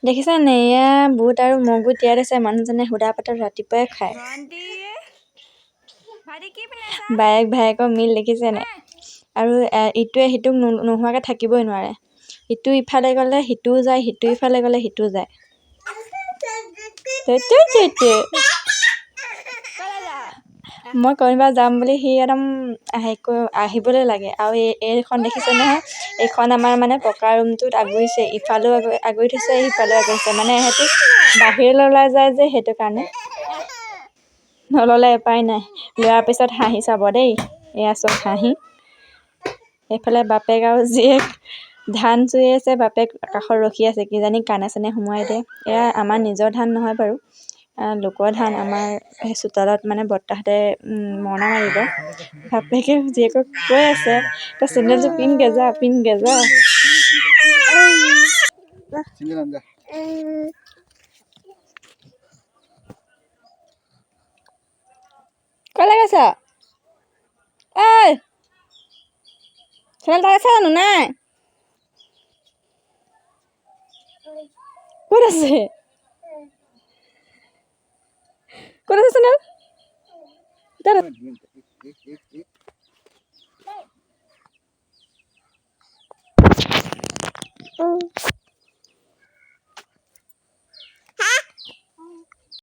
দেখিছা নে এয়া বুট আৰু মগু তিয়াই থৈছে মানুহজনে সুদা পাতত ৰাতিপুৱাই খায় বায়েক ভায়েকৰ মিল দেখিছে নাই আৰু ইটোৱে সিটোক নোহোৱাকৈ থাকিবই নোৱাৰে ইটো ইফালে গ'লে সিটোও যায় সিটো ইফালে গ'লে সিটোও যায় মই ক'ৰবাত যাম বুলি সি একদম আহিবলৈ লাগে আৰু এইখন দেখিছে নহয় এইখন আমাৰ মানে পকা ৰুমটোত আগুৰিছে ইফালেও আগুৰি থৈছে সিফালেও আগুৰিছে মানে ইহঁতি বাহিৰলৈ ওলাই যায় যে সেইটো কাৰণে নল'লে উপায় নাই লোৱাৰ পিছত হাঁহি চাব দেই এয়া চব হাঁহি এইফালে বাপেক আৰু জীয়েক ধান চুই আছে বাপেক কাষত ৰখি আছে কিজানি কাণে চানে সোমোৱাই দিয়ে এয়া আমাৰ নিজৰ ধান নহয় বাৰু লোকৰ ধান আমাৰ সেই চোতালত মানে বৰ্তাহঁতে মৰণা মাৰিব বাপেকে জীয়েকক কৈ আছে তই চেণ্ডেলযোৰ পিন্ধগে যা ক'লৈ গৈছ ঐ চেণ্ডেল তাত আছে জানো নাই ক'ত আছে চেণ্ডেল